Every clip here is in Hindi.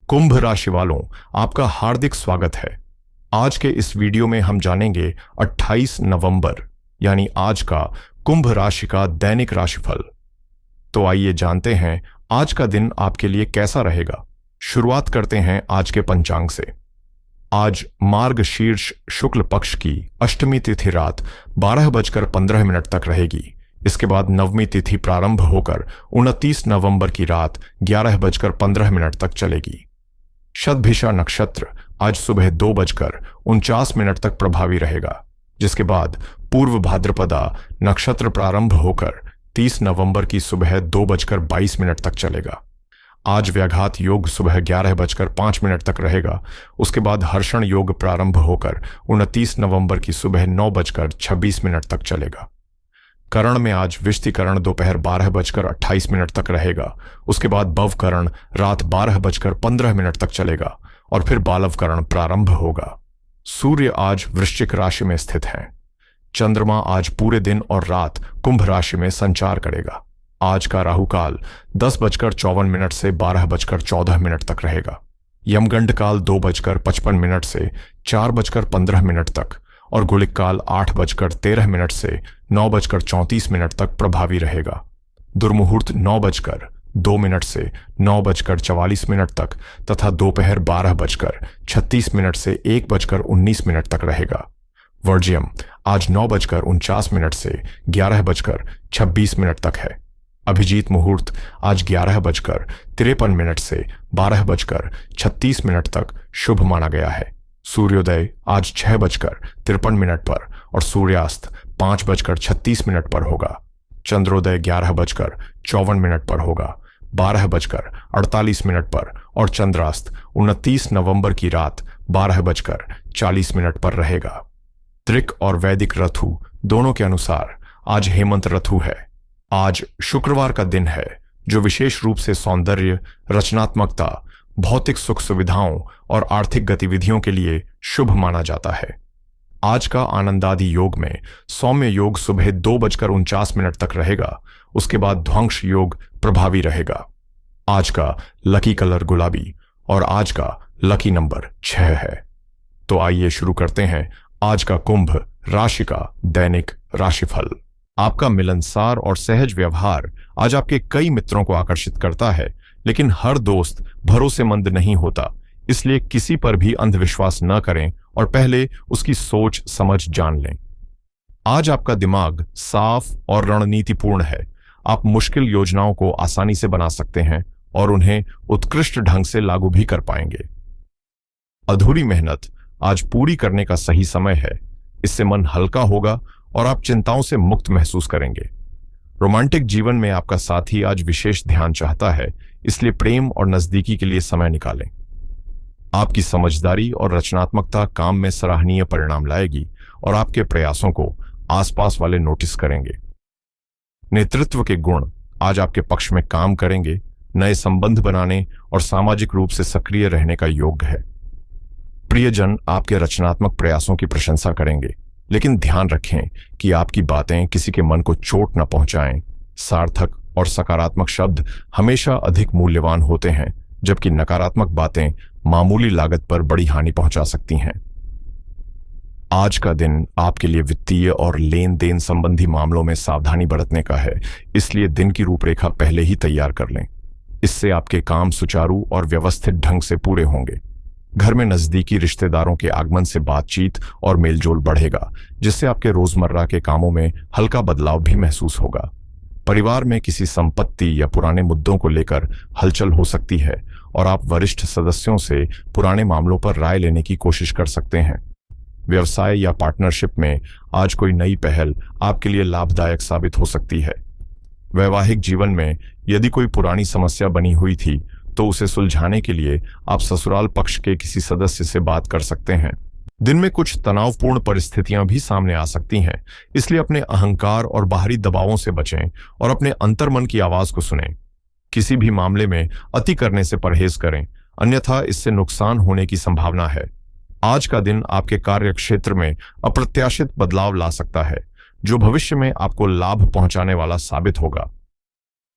कुंभ राशि वालों, आपका हार्दिक स्वागत है। आज के इस वीडियो में हम जानेंगे 28 नवंबर यानी आज का कुंभ राशि का दैनिक राशिफल। तो आइए जानते हैं आज का दिन आपके लिए कैसा रहेगा। शुरुआत करते हैं आज के पंचांग से। आज मार्गशीर्ष शुक्ल पक्ष की अष्टमी तिथि रात 12:15 तक रहेगी। इसके बाद नवमी तिथि प्रारंभ होकर 29 नवंबर की रात 11:15 तक चलेगी। शतभिषा नक्षत्र आज सुबह 2:49 तक प्रभावी रहेगा, जिसके बाद पूर्व भाद्रपदा नक्षत्र प्रारंभ होकर 30 नवंबर की सुबह 2:22 तक चलेगा। आज व्याघात योग सुबह 11:05 तक रहेगा। उसके बाद हर्षण योग प्रारंभ होकर 29 नवंबर की सुबह 9:26 तक चलेगा। करण में आज विष्टिकरण दोपहर 12:28 तक रहेगा। उसके बाद भवकरण रात 12:15 तक चलेगा और फिर बालवकरण प्रारंभ होगा। सूर्य आज वृश्चिक राशि में स्थित है। चंद्रमा आज पूरे दिन और रात कुंभ राशि में संचार करेगा। आज का राहुकाल 10:54 से 12:14 तक रहेगा। यमगंड काल 2:55 से 4:15 तक और गुलिक काल 8:13 से 9:34 तक प्रभावी रहेगा। दुर्मुहूर्त 9:02 से 9:44 तक तथा दोपहर 12:36 से 1:19 तक रहेगा। वर्ज्यम आज 9:49 से 11:26 तक है। अभिजीत मुहूर्त आज 11:53 से 12:36 तक शुभ माना गया है। सूर्योदय आज 6:53 पर और सूर्यास्त 5:36 पर होगा। चंद्रोदय 11:54 पर होगा, 12:48 पर और चंद्रास्त 29 नवंबर की रात 12:40 पर रहेगा। त्रिक और वैदिक ऋतु दोनों के अनुसार आज हेमंत ऋतु है। आज शुक्रवार का दिन है, जो विशेष रूप से सौंदर्य, रचनात्मकता, भौतिक सुख सुविधाओं और आर्थिक गतिविधियों के लिए शुभ माना जाता है। आज का आनंदादि योग में सौम्य योग सुबह 2:49 तक रहेगा। उसके बाद ध्वंस योग प्रभावी रहेगा। आज का लकी कलर गुलाबी और आज का लकी नंबर 6 है। तो आइए शुरू करते हैं आज का कुंभ राशि का दैनिक राशिफल। आपका मिलनसार और सहज व्यवहार आज आपके कई मित्रों को आकर्षित करता है, लेकिन हर दोस्त भरोसेमंद नहीं होता, इसलिए किसी पर भी अंधविश्वास न करें और पहले उसकी सोच समझ जान लें। आज आपका दिमाग साफ और रणनीतिपूर्ण है। आप मुश्किल योजनाओं को आसानी से बना सकते हैं और उन्हें उत्कृष्ट ढंग से लागू भी कर पाएंगे। अधूरी मेहनत आज पूरी करने का सही समय है। इससे मन हल्का होगा और आप चिंताओं से मुक्त महसूस करेंगे। रोमांटिक जीवन में आपका साथी आज विशेष ध्यान चाहता है, इसलिए प्रेम और नजदीकी के लिए समय निकालें। आपकी समझदारी और रचनात्मकता काम में सराहनीय परिणाम लाएगी और आपके प्रयासों को आसपास वाले नोटिस करेंगे। नेतृत्व के गुण आज आपके पक्ष में काम करेंगे। नए संबंध बनाने और सामाजिक रूप से सक्रिय रहने का योग है। प्रियजन आपके रचनात्मक प्रयासों की प्रशंसा करेंगे, लेकिन ध्यान रखें कि आपकी बातें किसी के मन को चोट न पहुंचाएं। सार्थक और सकारात्मक शब्द हमेशा अधिक मूल्यवान होते हैं, जबकि नकारात्मक बातें मामूली लागत पर बड़ी हानि पहुंचा सकती हैं। आज का दिन आपके लिए वित्तीय और लेन देन संबंधी मामलों में सावधानी बरतने का है, इसलिए दिन की रूपरेखा पहले ही तैयार कर लें। इससे आपके काम सुचारू और व्यवस्थित ढंग से पूरे होंगे। घर में नजदीकी रिश्तेदारों के आगमन से बातचीत और मेलजोल बढ़ेगा, जिससे आपके रोजमर्रा के कामों में हल्का बदलाव भी महसूस होगा। परिवार में किसी संपत्ति या पुराने मुद्दों को लेकर हलचल हो सकती है और आप वरिष्ठ सदस्यों से पुराने मामलों पर राय लेने की कोशिश कर सकते हैं। व्यवसाय या पार्टनरशिप में आज कोई नई पहल आपके लिए लाभदायक साबित हो सकती है। वैवाहिक जीवन में यदि कोई पुरानी समस्या बनी हुई थी तो उसे सुलझाने के लिए आप ससुराल पक्ष के किसी सदस्य से बात कर सकते हैं। दिन में कुछ तनावपूर्ण परिस्थितियां भी सामने आ सकती हैं, इसलिए अपने अहंकार और बाहरी दबावों से बचें और अपने अंतर्मन की आवाज को सुनें। किसी भी मामले में अति करने से परहेज करें, अन्यथा इससे नुकसान होने की संभावना है। आज का दिन आपके कार्य क्षेत्र में अप्रत्याशित बदलाव ला सकता है, जो भविष्य में आपको लाभ पहुंचाने वाला साबित होगा।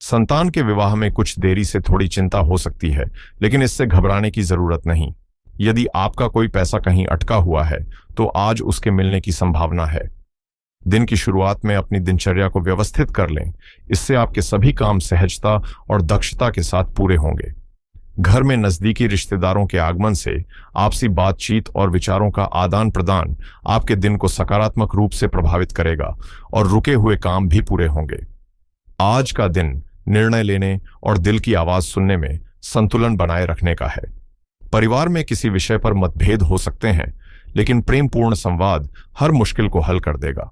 संतान के विवाह में कुछ देरी से थोड़ी चिंता हो सकती है, लेकिन इससे घबराने की जरूरत नहीं। यदि आपका कोई पैसा कहीं अटका हुआ है तो आज उसके मिलने की संभावना है। दिन की शुरुआत में अपनी दिनचर्या को व्यवस्थित कर लें, इससे आपके सभी काम सहजता और दक्षता के साथ पूरे होंगे। घर में नजदीकी रिश्तेदारों के आगमन से आपसी बातचीत और विचारों का आदान प्रदान आपके दिन को सकारात्मक रूप से प्रभावित करेगा और रुके हुए काम भी पूरे होंगे। आज का दिन निर्णय लेने और दिल की आवाज सुनने में संतुलन बनाए रखने का है। परिवार में किसी विषय पर मतभेद हो सकते हैं, लेकिन प्रेमपूर्ण संवाद हर मुश्किल को हल कर देगा।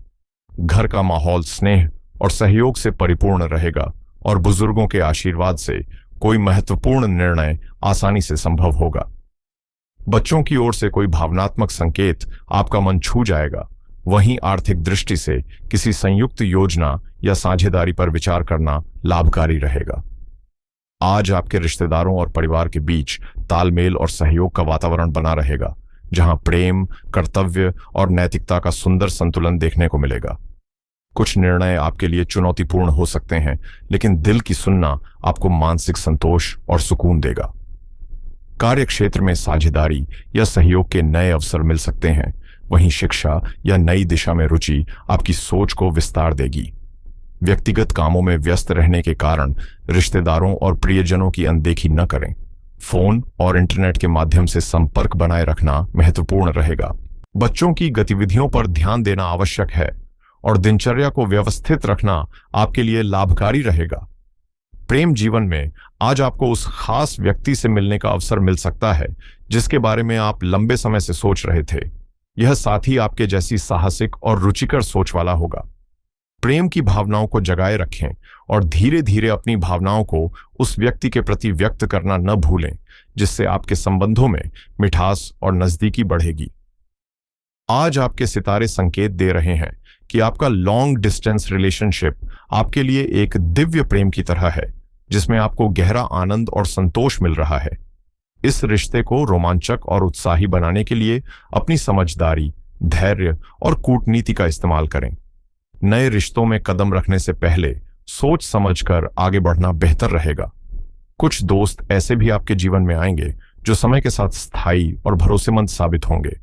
घर का माहौल स्नेह और सहयोग से परिपूर्ण रहेगा और बुजुर्गों के आशीर्वाद से कोई महत्वपूर्ण निर्णय आसानी से संभव होगा। बच्चों की ओर से कोई भावनात्मक संकेत आपका मन छू जाएगा। वहीं आर्थिक दृष्टि से किसी संयुक्त योजना या साझेदारी पर विचार करना लाभकारी रहेगा। आज आपके रिश्तेदारों और परिवार के बीच तालमेल और सहयोग का वातावरण बना रहेगा, जहां प्रेम, कर्तव्य और नैतिकता का सुंदर संतुलन देखने को मिलेगा। कुछ निर्णय आपके लिए चुनौतीपूर्ण हो सकते हैं, लेकिन दिल की सुनना आपको मानसिक संतोष और सुकून देगा। कार्यक्षेत्र में साझेदारी या सहयोग के नए अवसर मिल सकते हैं। वहीं शिक्षा या नई दिशा में रुचि आपकी सोच को विस्तार देगी। व्यक्तिगत कामों में व्यस्त रहने के कारण रिश्तेदारों और प्रियजनों की अनदेखी न करें। फोन और इंटरनेट के माध्यम से संपर्क बनाए रखना महत्वपूर्ण रहेगा। बच्चों की गतिविधियों पर ध्यान देना आवश्यक है और दिनचर्या को व्यवस्थित रखना आपके लिए लाभकारी रहेगा। प्रेम जीवन में आज आपको उस खास व्यक्ति से मिलने का अवसर मिल सकता है जिसके बारे में आप लंबे समय से सोच रहे थे। यह साथी आपके जैसी साहसिक और रुचिकर सोच वाला होगा। प्रेम की भावनाओं को जगाए रखें और धीरे धीरे अपनी भावनाओं को उस व्यक्ति के प्रति व्यक्त करना न भूलें, जिससे आपके संबंधों में मिठास और नजदीकी बढ़ेगी। आज आपके सितारे संकेत दे रहे हैं कि आपका लॉन्ग डिस्टेंस रिलेशनशिप आपके लिए एक दिव्य प्रेम की तरह है, जिसमें आपको गहरा आनंद और संतोष मिल रहा है। इस रिश्ते को रोमांचक और उत्साही बनाने के लिए अपनी समझदारी, धैर्य और कूटनीति का इस्तेमाल करें। नए रिश्तों में कदम रखने से पहले सोच समझकर आगे बढ़ना बेहतर रहेगा। कुछ दोस्त ऐसे भी आपके जीवन में आएंगे जो समय के साथ स्थायी और भरोसेमंद साबित होंगे।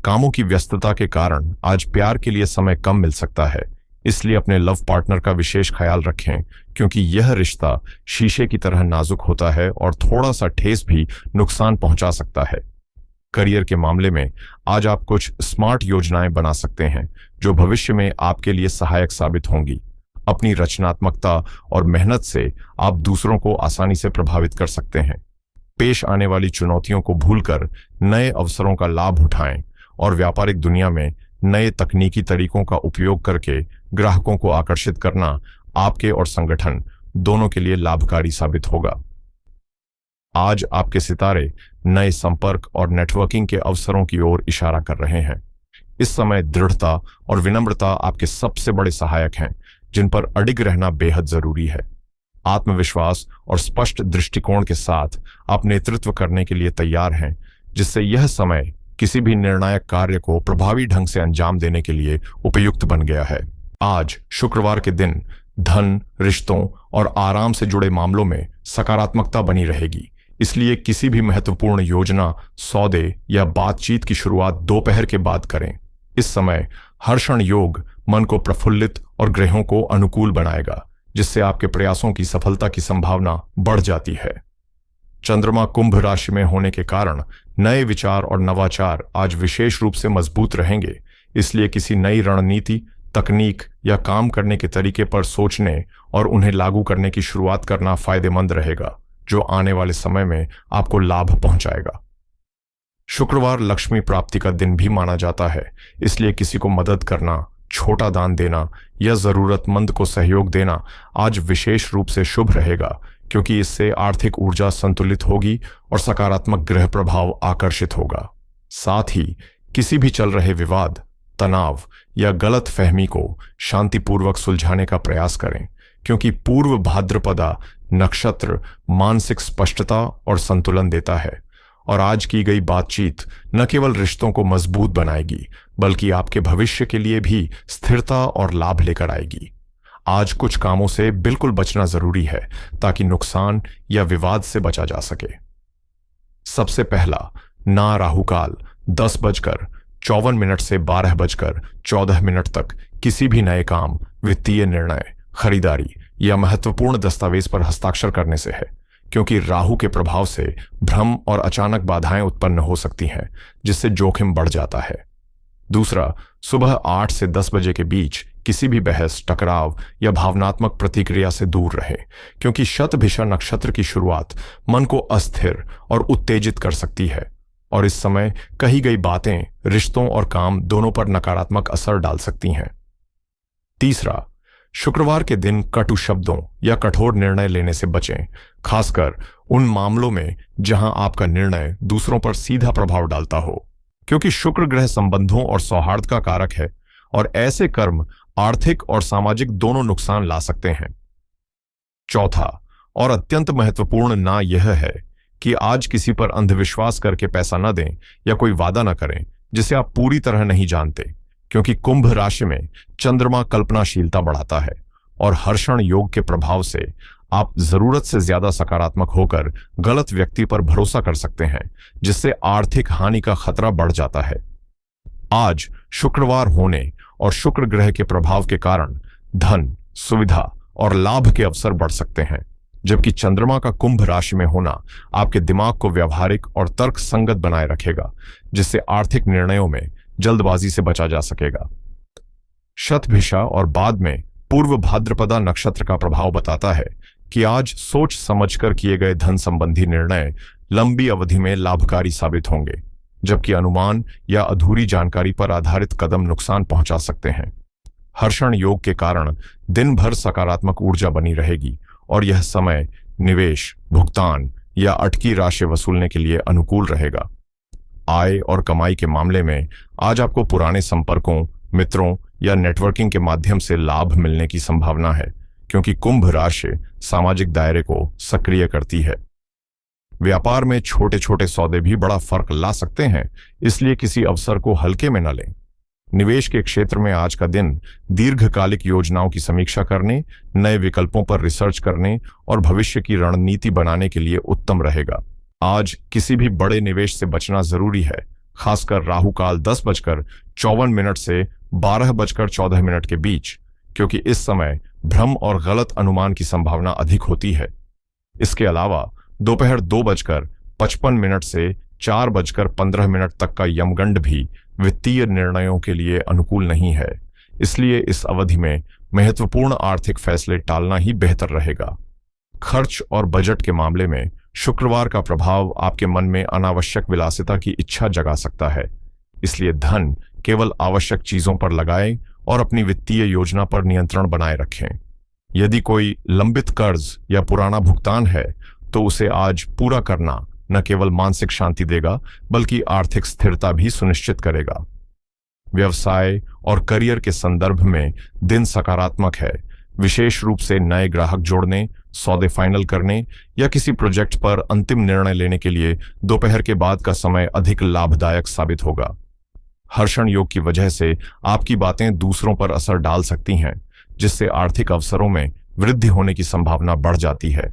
कामों की व्यस्तता के कारण आज प्यार के लिए समय कम मिल सकता है, इसलिए अपने लव पार्टनर का विशेष ख्याल रखें, क्योंकि यह रिश्ता शीशे की तरह नाजुक होता है और थोड़ा सा ठेस भी नुकसान पहुंचा सकता है। करियर के मामले में आज आप कुछ स्मार्ट योजनाएं बना सकते हैं जो भविष्य में आपके लिए सहायक साबित होंगी। अपनी रचनात्मकता और मेहनत से आप दूसरों को आसानी से प्रभावित कर सकते हैं। पेश आने वाली चुनौतियों को भूलकर नए अवसरों का लाभ उठाएं और व्यापारिक दुनिया में नए तकनीकी तरीकों का उपयोग करके ग्राहकों को आकर्षित करना आपके और संगठन दोनों के लिए लाभकारी साबित होगा। आज आपके सितारे नए संपर्क और नेटवर्किंग के अवसरों की ओर इशारा कर रहे हैं। इस समय दृढ़ता और विनम्रता आपके सबसे बड़े सहायक हैं, जिन पर अडिग रहना बेहद जरूरी है। आत्मविश्वास और स्पष्ट दृष्टिकोण के साथ आप नेतृत्व करने के लिए तैयार हैं, जिससे यह समय किसी भी निर्णायक कार्य को प्रभावी ढंग से अंजाम देने के लिए उपयुक्त बन गया है। आज शुक्रवार के दिन धन, रिश्तों और आराम से जुड़े मामलों में सकारात्मकता बनी रहेगी, इसलिए किसी भी महत्वपूर्ण योजना, सौदे या बातचीत की शुरुआत दोपहर के बाद करें। इस समय हर्षण योग मन को प्रफुल्लित और ग्रहों को अनुकूल बनाएगा, जिससे आपके प्रयासों की सफलता की संभावना बढ़ जाती है। चंद्रमा कुंभ राशि में होने के कारण नए विचार और नवाचार आज विशेष रूप से मजबूत रहेंगे, इसलिए किसी नई रणनीति, तकनीक या काम करने के तरीके पर सोचने और उन्हें लागू करने की शुरुआत करना फायदेमंद रहेगा, जो आने वाले समय में आपको लाभ पहुंचाएगा। शुक्रवार लक्ष्मी प्राप्ति का दिन भी माना जाता है, इसलिए किसी को मदद करना, छोटा दान देना या जरूरतमंद को सहयोग देना आज विशेष रूप से शुभ रहेगा, क्योंकि इससे आर्थिक ऊर्जा संतुलित होगी और सकारात्मक ग्रह प्रभाव आकर्षित होगा। साथ ही किसी भी चल रहे विवाद, तनाव या गलत फहमी को शांतिपूर्वक सुलझाने का प्रयास करें, क्योंकि पूर्व भाद्रपदा नक्षत्र मानसिक स्पष्टता और संतुलन देता है और आज की गई बातचीत न केवल रिश्तों को मजबूत बनाएगी, बल्कि आपके भविष्य के लिए भी स्थिरता और लाभ लेकर आएगी। आज कुछ कामों से बिल्कुल बचना जरूरी है ताकि नुकसान या विवाद से बचा जा सके। सबसे पहला, ना राहुकाल 10:54 से 12:14 तक किसी भी नए काम, वित्तीय निर्णय, खरीदारी या महत्वपूर्ण दस्तावेज पर हस्ताक्षर करने से है, क्योंकि राहु के प्रभाव से भ्रम और अचानक बाधाएं उत्पन्न हो सकती हैं, जिससे जोखिम बढ़ जाता है। दूसरा, सुबह 8 से 10 बजे के बीच किसी भी बहस, टकराव या भावनात्मक प्रतिक्रिया से दूर रहे, क्योंकि शतभिषा नक्षत्र की शुरुआत मन को अस्थिर और उत्तेजित कर सकती है और इस समय कही गई बातें रिश्तों और काम दोनों पर नकारात्मक असर डाल सकती हैं। तीसरा, शुक्रवार के दिन कटु शब्दों या कठोर निर्णय लेने से बचें, खासकर उन मामलों में जहां आपका निर्णय दूसरों पर सीधा प्रभाव डालता हो, क्योंकि शुक्र ग्रह संबंधों और सौहार्द का कारक है और ऐसे कर्म आर्थिक और सामाजिक दोनों नुकसान ला सकते हैं। चौथा और अत्यंत महत्वपूर्ण ना यह है कि आज किसी पर अंधविश्वास करके पैसा न दें या कोई वादा न करें जिसे आप पूरी तरह नहीं जानते, क्योंकि कुंभ राशि में चंद्रमा कल्पनाशीलता बढ़ाता है और हर्षण योग के प्रभाव से आप जरूरत से ज्यादा सकारात्मक होकर गलत व्यक्ति पर भरोसा कर सकते हैं, जिससे आर्थिक हानि का खतरा बढ़ जाता है। आज शुक्रवार होने और शुक्र ग्रह के प्रभाव के कारण धन, सुविधा और लाभ के अवसर बढ़ सकते हैं, जबकि चंद्रमा का कुंभ राशि में होना आपके दिमाग को व्यावहारिक और तर्क संगत बनाए रखेगा, जिससे आर्थिक निर्णयों में जल्दबाजी से बचा जा सकेगा। शतभिषा और बाद में पूर्व भाद्रपदा नक्षत्र का प्रभाव बताता है कि आज सोच समझकर किए गए धन संबंधी निर्णय लंबी अवधि में लाभकारी साबित होंगे, जबकि अनुमान या अधूरी जानकारी पर आधारित कदम नुकसान पहुंचा सकते हैं। हर्षण योग के कारण दिन भर सकारात्मक ऊर्जा बनी रहेगी और यह समय निवेश, भुगतान या अटकी राशि वसूलने के लिए अनुकूल रहेगा। आय और कमाई के मामले में आज आपको पुराने संपर्कों, मित्रों या नेटवर्किंग के माध्यम से लाभ मिलने की संभावना है, क्योंकि कुंभ राशि सामाजिक दायरे को सक्रिय करती है। व्यापार में छोटे छोटे सौदे भी बड़ा फर्क ला सकते हैं, इसलिए किसी अवसर को हल्के में न लें। निवेश के क्षेत्र में आज का दिन दीर्घकालिक योजनाओं की समीक्षा करने, नए विकल्पों पर रिसर्च करने और भविष्य की रणनीति बनाने के लिए उत्तम रहेगा। आज किसी भी बड़े निवेश से बचना जरूरी है, खासकर राहुकाल 10:54 से 12:14 के बीच, क्योंकि इस समय भ्रम और गलत अनुमान की संभावना अधिक होती है। इसके अलावा दोपहर 2:55 से 4:15 तक का यमगंड भी वित्तीय निर्णयों के लिए अनुकूल नहीं है, इसलिए इस अवधि में महत्वपूर्ण आर्थिक फैसले टालना ही बेहतर रहेगा। खर्च और बजट के मामले में शुक्रवार का प्रभाव आपके मन में अनावश्यक विलासिता की इच्छा जगा सकता है, इसलिए धन केवल आवश्यक चीजों पर लगाएं और अपनी वित्तीय योजना पर नियंत्रण बनाए रखें। यदि कोई लंबित कर्ज या पुराना भुगतान है तो उसे आज पूरा करना न केवल मानसिक शांति देगा बल्कि आर्थिक स्थिरता भी सुनिश्चित करेगा। व्यवसाय और करियर के संदर्भ में दिन सकारात्मक है, विशेष रूप से नए ग्राहक जोड़ने, सौदे फाइनल करने या किसी प्रोजेक्ट पर अंतिम निर्णय लेने के लिए दोपहर के बाद का समय अधिक लाभदायक साबित होगा। हर्षण योग की वजह से आपकी बातें दूसरों पर असर डाल सकती हैं, जिससे आर्थिक अवसरों में वृद्धि होने की संभावना बढ़ जाती है।